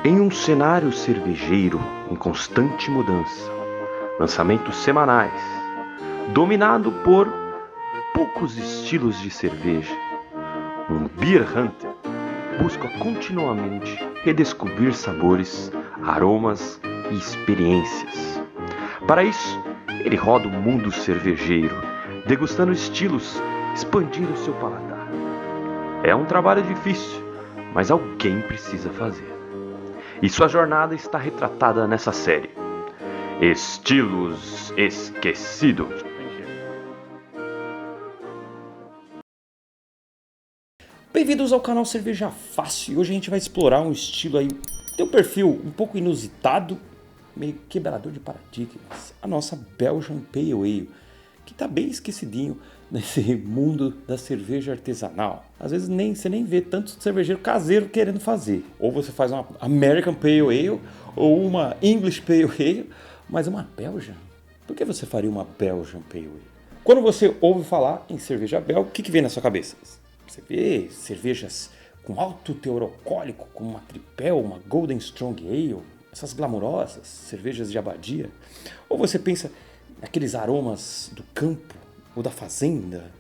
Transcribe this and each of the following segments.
Em um cenário cervejeiro em constante mudança, lançamentos semanais, dominado por poucos estilos de cerveja, um beer hunter busca continuamente redescobrir sabores, aromas e experiências. Para isso, ele roda o mundo cervejeiro, degustando estilos, expandindo seu paladar. É um trabalho difícil, mas alguém precisa fazer. E sua jornada está retratada nessa série, Estilos Esquecidos. Bem-vindos ao canal Cerveja Fácil. E hoje a gente vai explorar um estilo aí, tem um perfil um pouco inusitado, meio quebrador de paradigmas. A nossa Belgian Pale Ale, que está bem esquecidinho nesse mundo da cerveja artesanal. Às vezes você nem vê tanto cervejeiro caseiro querendo fazer. Ou você faz uma American Pale Ale ou uma English Pale Ale, mas uma Belgian? Por que você faria uma Belgian Pale Ale? Quando você ouve falar em cerveja belga, o que vem na sua cabeça? Você vê cervejas com alto teor alcoólico, como uma Tripel, uma Golden Strong Ale, essas glamourosas cervejas de abadia? Ou você pensa naqueles aromas do campo ou da fazenda,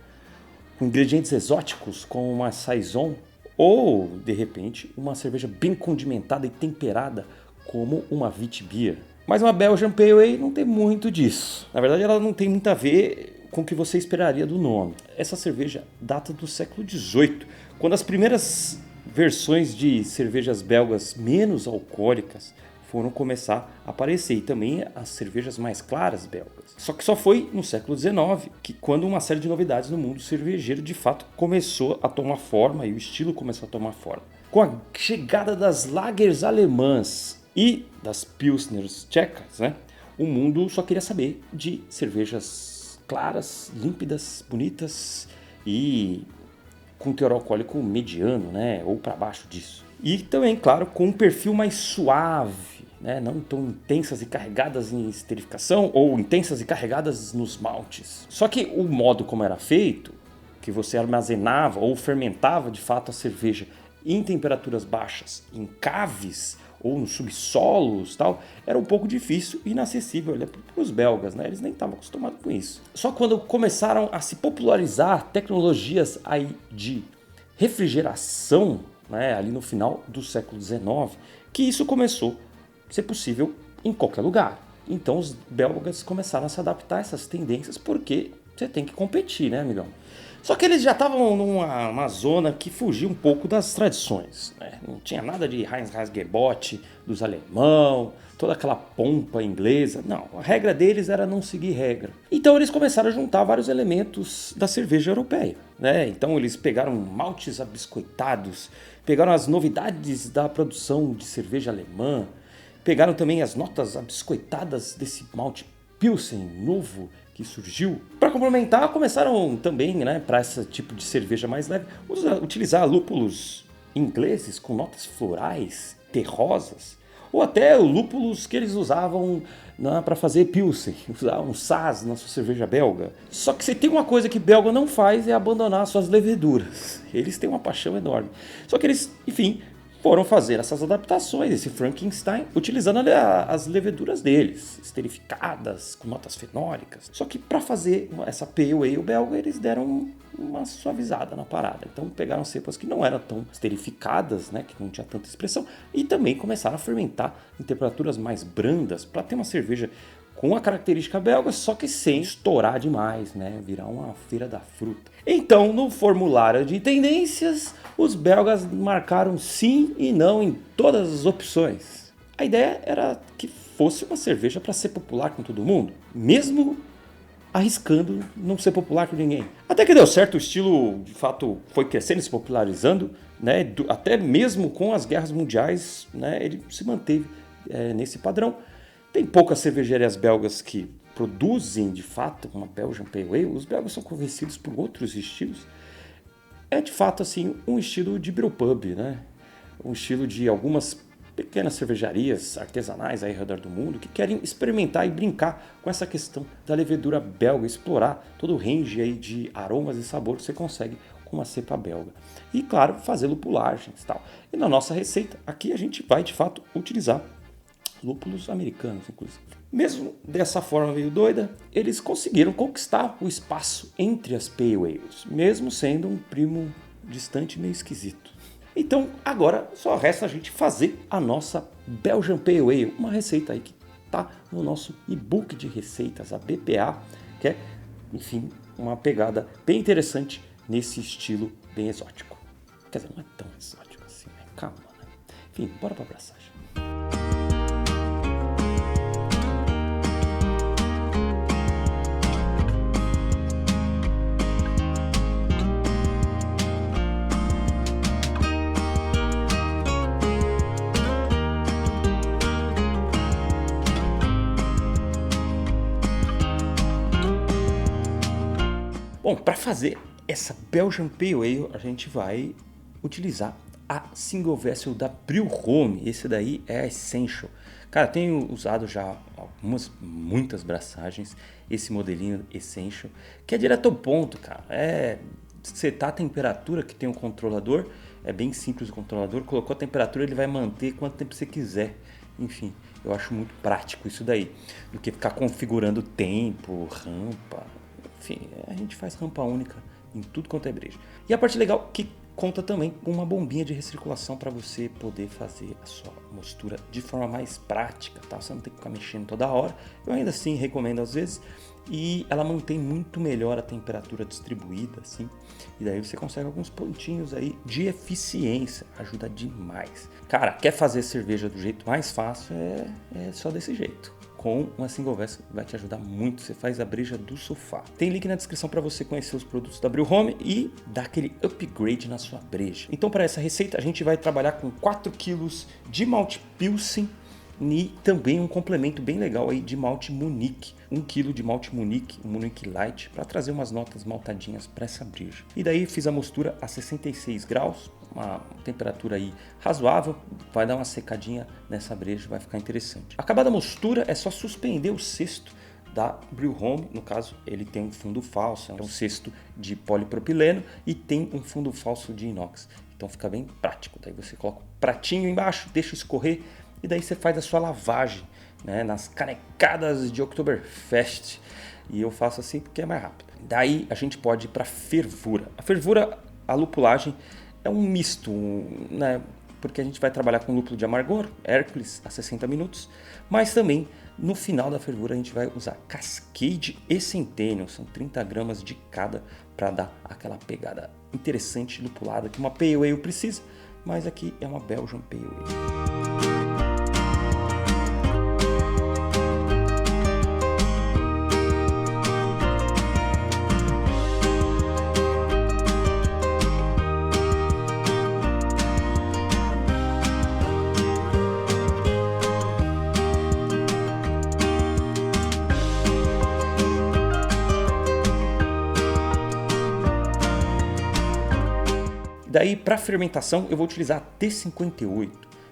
com ingredientes exóticos como uma Saison, ou, de repente, uma cerveja bem condimentada e temperada como uma Witbier? Mas uma Belgian Pale Ale não tem muito disso. Na verdade, ela não tem muito a ver com o que você esperaria do nome. Essa cerveja data do século XVIII, quando as primeiras versões de cervejas belgas menos alcoólicas foram começar a aparecer, e também as cervejas mais claras belgas. Só que só foi no século XIX que quando uma série de novidades no mundo cervejeiro de fato começou a tomar forma e o estilo começou a tomar forma. Com a chegada das lagers alemãs e das pilsners tchecas, o mundo só queria saber de cervejas claras, límpidas, bonitas e com teor alcoólico mediano, ou para baixo disso. E também, claro, com um perfil mais suave, não tão intensas e carregadas em esterificação ou intensas e carregadas nos maltes. Só que o modo como era feito, que você armazenava ou fermentava de fato a cerveja em temperaturas baixas, em caves ou nos subsolos, era um pouco difícil e inacessível para os belgas, eles nem estavam acostumados com isso. Só quando começaram a se popularizar tecnologias aí de refrigeração, ali no final do século XIX, que isso começou a ser possível em qualquer lugar. Então os belgas começaram a se adaptar a essas tendências porque você tem que competir, amigão? Só que eles já estavam numa zona que fugia um pouco das tradições. Não tinha nada de Heinz-Hasgebot dos alemão, toda aquela pompa inglesa. Não, a regra deles era não seguir regra. Então eles começaram a juntar vários elementos da cerveja europeia. Então eles pegaram maltes abiscoitados, pegaram as novidades da produção de cerveja alemã, pegaram também as notas abiscoitadas desse malte Pilsen novo que surgiu. Para complementar, começaram também, para esse tipo de cerveja mais leve, utilizar lúpulos ingleses com notas florais, terrosas, ou até lúpulos que eles usavam para fazer Pilsen, usavam Saaz na sua cerveja belga. Só que se tem uma coisa que belga não faz é abandonar suas leveduras. Eles têm uma paixão enorme. Só que eles, enfim, foram fazer essas adaptações, esse Frankenstein, utilizando as leveduras deles, esterificadas, com notas fenólicas. Só que para fazer essa Pale Ale belga, eles deram uma suavizada na parada. Então pegaram cepas que não eram tão esterificadas, que não tinha tanta expressão, e também começaram a fermentar em temperaturas mais brandas, para ter uma cerveja com a característica belga, só que sem estourar demais, virar uma feira da fruta. Então, no formulário de tendências, os belgas marcaram sim e não em todas as opções. A ideia era que fosse uma cerveja para ser popular com todo mundo, mesmo arriscando não ser popular com ninguém. Até que deu certo, o estilo de fato foi crescendo e se popularizando, até mesmo com as guerras mundiais, ele se manteve nesse padrão. Tem poucas cervejarias belgas que produzem de fato uma Belgian Pale Ale. Os belgas são conhecidos por outros estilos. É de fato assim um estilo de brewpub, um estilo de algumas pequenas cervejarias artesanais aí ao redor do mundo que querem experimentar e brincar com essa questão da levedura belga, explorar todo o range aí de aromas e sabor que você consegue com uma cepa belga. E claro, fazer lupulagens e tal. E na nossa receita, aqui a gente vai de fato utilizar lúpulos americanos, inclusive. Mesmo dessa forma meio doida, eles conseguiram conquistar o espaço entre as Pale Ales, mesmo sendo um primo distante meio esquisito. Então agora só resta a gente fazer a nossa Belgian Pale Ale, uma receita aí que está no nosso e-book de receitas, a BPA, que é, enfim, uma pegada bem interessante nesse estilo bem exótico. Quer dizer, não é tão exótico assim, né? Calma, né? Enfim, bora pra abraçagem. Bom, para fazer essa Belgian Pale Ale, a gente vai utilizar a Single Vessel da Brew Home. Esse daí é a Essential. Cara, tenho usado já muitas braçagens, esse modelinho Essential, que é direto ao ponto, cara. É setar a temperatura que tem o controlador, é bem simples o controlador, colocou a temperatura, ele vai manter quanto tempo você quiser. Enfim, eu acho muito prático isso daí, do que ficar configurando tempo, rampa. Enfim, a gente faz rampa única em tudo quanto é breja. E a parte legal que conta também com uma bombinha de recirculação para você poder fazer a sua mostura de forma mais prática, tá? Você não tem que ficar mexendo toda hora. Eu ainda assim recomendo às vezes. E ela mantém muito melhor a temperatura distribuída, assim. E daí você consegue alguns pontinhos aí de eficiência. Ajuda demais. Cara, quer fazer cerveja do jeito mais fácil? É só desse jeito. Com uma Single Vessel vai te ajudar muito, você faz a breja do sofá. Tem link na descrição para você conhecer os produtos da Brew Home e dar aquele upgrade na sua breja. Então para essa receita a gente vai trabalhar com 4 kg de malte Pilsen e também um complemento bem legal aí de malte Munique. 1 kg de malte Munique, um Munique Light, para trazer umas notas maltadinhas para essa breja. E daí fiz a mostura a 66 graus, uma temperatura aí razoável, vai dar uma secadinha nessa breja, vai ficar interessante. Acabada a mostura, é só suspender o cesto da Brew Home, no caso ele tem um fundo falso, é um cesto de polipropileno e tem um fundo falso de inox, então fica bem prático. Daí você coloca um pratinho embaixo, deixa escorrer e daí você faz a sua lavagem, né, nas canecadas de Oktoberfest, e eu faço assim porque é mais rápido. Daí a gente pode ir para fervura. A fervura, a lupulagem é um misto, né? Porque a gente vai trabalhar com lúpulo de amargor, Hércules, a 60 minutos, mas também no final da fervura a gente vai usar Cascade e Centennial, são 30 gramas de cada para dar aquela pegada interessante lupulada que uma Pale Ale precisa, mas aqui é uma Belgian Pale Ale. Daí, para fermentação, eu vou utilizar a T58,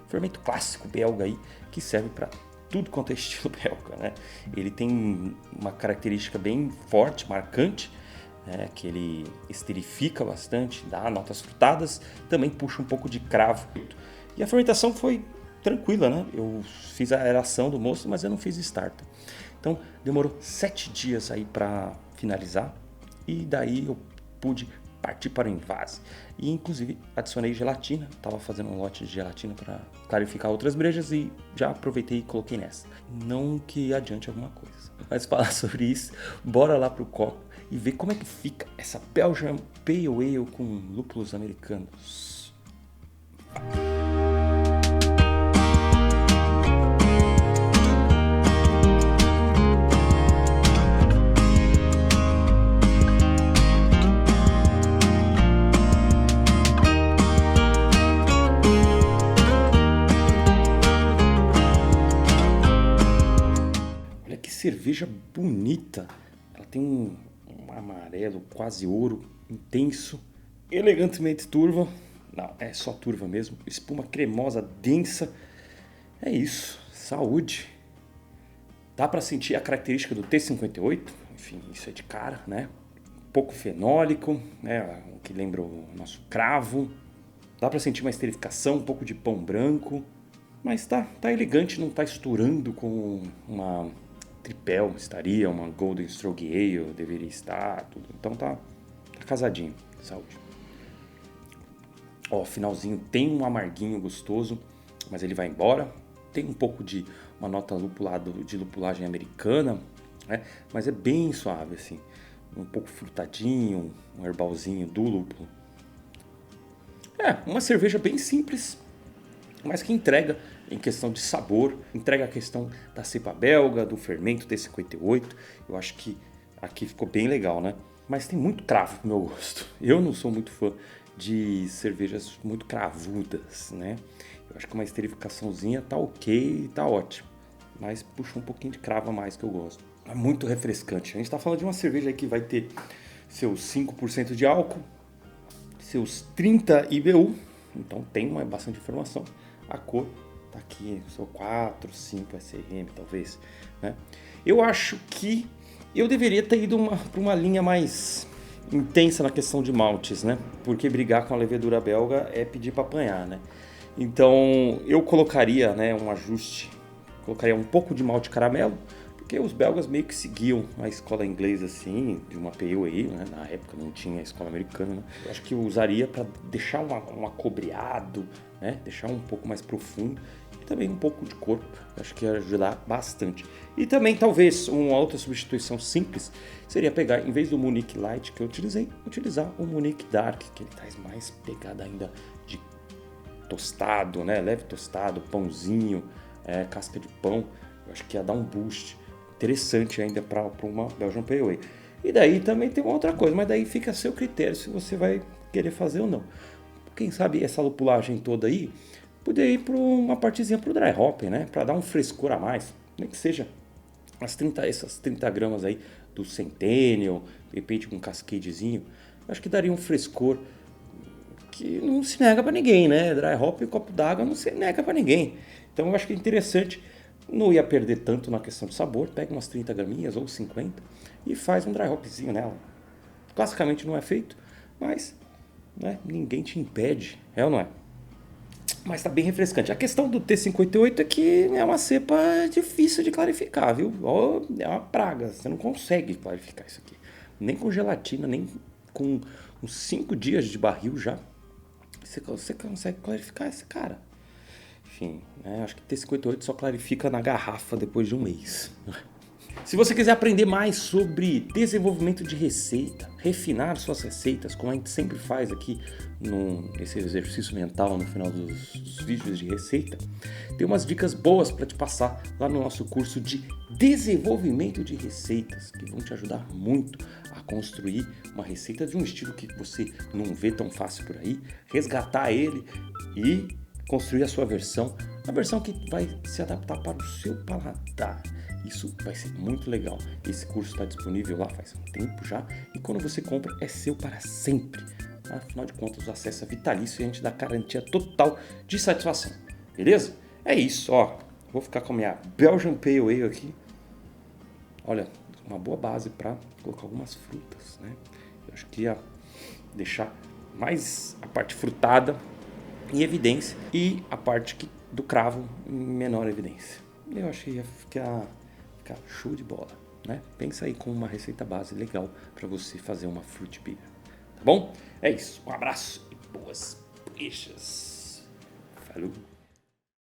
fermento clássico belga aí, que serve para tudo quanto é estilo belga, né? Ele tem uma característica bem forte, marcante, né? Que ele esterifica bastante, dá notas frutadas, também puxa um pouco de cravo. E a fermentação foi tranquila, né? Eu fiz a aeração do mosto, mas eu não fiz starter. Então, demorou 7 dias aí para finalizar, e daí eu pude partir para o invase. E inclusive adicionei gelatina, estava fazendo um lote de gelatina para clarificar outras brejas e já aproveitei e coloquei nessa. Não que adiante alguma coisa, mas falar sobre isso, bora lá pro copo e ver como é que fica essa Belgian Pale Ale com lúpulos americanos. Cerveja bonita, ela tem um amarelo quase ouro, intenso, elegantemente turva, não, é só turva mesmo, espuma cremosa, densa, É isso, saúde. Dá para sentir a característica do T58, enfim, isso é de cara, né? Um pouco fenólico, né? O que lembra o nosso cravo. Dá para sentir uma esterificação, um pouco de pão branco. Mas tá elegante, não tá estourando com uma Tripel, estaria, uma Golden Stroke Ale, deveria estar, tudo. Então tá casadinho, saúde. Ó, finalzinho tem um amarguinho gostoso, mas ele vai embora. Tem um pouco de uma nota de lupulagem americana, né? Mas é bem suave, assim. Um pouco frutadinho, um herbalzinho do lúpulo. É, uma cerveja bem simples, mas que entrega em questão de sabor, entrega a questão da cepa belga, do fermento T58. Eu acho que aqui ficou bem legal, né? Mas tem muito cravo pro meu gosto. Eu não sou muito fã de cervejas muito cravudas, né? Eu acho que uma esterificaçãozinha tá ok, tá ótimo. Mas puxa um pouquinho de cravo a mais que eu gosto. É muito refrescante. A gente tá falando de uma cerveja aí que vai ter seus 5% de álcool, seus 30 IBU, então tem bastante informação. A cor tá aqui, são 4, 5 SRM talvez, né? Eu acho que eu deveria ter ido para uma linha mais intensa na questão de maltes, né? Porque brigar com a levedura belga é pedir para apanhar, né? Então eu colocaria, né, um ajuste, colocaria um pouco de malte caramelo, porque os belgas meio que seguiam a escola inglesa assim, de uma pale ale, né? Na época não tinha a escola americana, né? Eu acho que eu usaria para deixar um acobreado, né? Deixar um pouco mais profundo e também um pouco de corpo. Eu acho que ia ajudar bastante. E também talvez uma outra substituição simples seria pegar, em vez do Munich Light que eu utilizei, utilizar o Munich Dark, que ele traz mais pegada ainda de tostado, né? Leve tostado, pãozinho, casca de pão. Eu acho que ia dar um boost interessante ainda para uma Belgian Pale Ale. E daí também tem uma outra coisa, mas daí fica a seu critério se você vai querer fazer ou não. Quem sabe essa lupulagem toda aí poderia ir para uma partezinha para o dry hop, né? Para dar um frescor a mais, nem que seja essas 30 gramas aí do Centennial, de repente com um cascadezinho. Acho que daria um frescor que não se nega para ninguém, né? Dry hop e copo d'água não se nega para ninguém. Então eu acho que é interessante. Não ia perder tanto na questão de sabor, pega umas 30 graminhas ou 50 e faz um dry hopzinho nela. Classicamente não é feito, mas, né, ninguém te impede, é ou não é? Mas tá bem refrescante. A questão do T58 é que é uma cepa difícil de clarificar, viu? É uma praga, você não consegue clarificar isso aqui. Nem com gelatina, nem com uns 5 dias de barril já, você consegue clarificar esse cara. Enfim, né? Acho que T58 só clarifica na garrafa depois de um mês. Se você quiser aprender mais sobre desenvolvimento de receita, refinar suas receitas, como a gente sempre faz aqui nesse exercício mental no final dos vídeos de receita, tem umas dicas boas para te passar lá no nosso curso de desenvolvimento de receitas, que vão te ajudar muito a construir uma receita de um estilo que você não vê tão fácil por aí, resgatar ele e construir a sua versão, a versão que vai se adaptar para o seu paladar. Isso vai ser muito legal. Esse curso está disponível lá faz um tempo já e quando você compra é seu para sempre. Afinal de contas, o acesso é vitalício e a gente dá garantia total de satisfação. Beleza? É isso, ó. Vou ficar com a minha Belgian Pale Ale aqui. Olha, uma boa base para colocar algumas frutas, né? Eu acho que ia deixar mais a parte frutada em evidência e a parte do cravo em menor evidência. Eu acho que ia ficar show de bola, né? Pensa aí com uma receita base legal para você fazer uma fruit beer, tá bom? É isso, um abraço e boas brechas. Falou!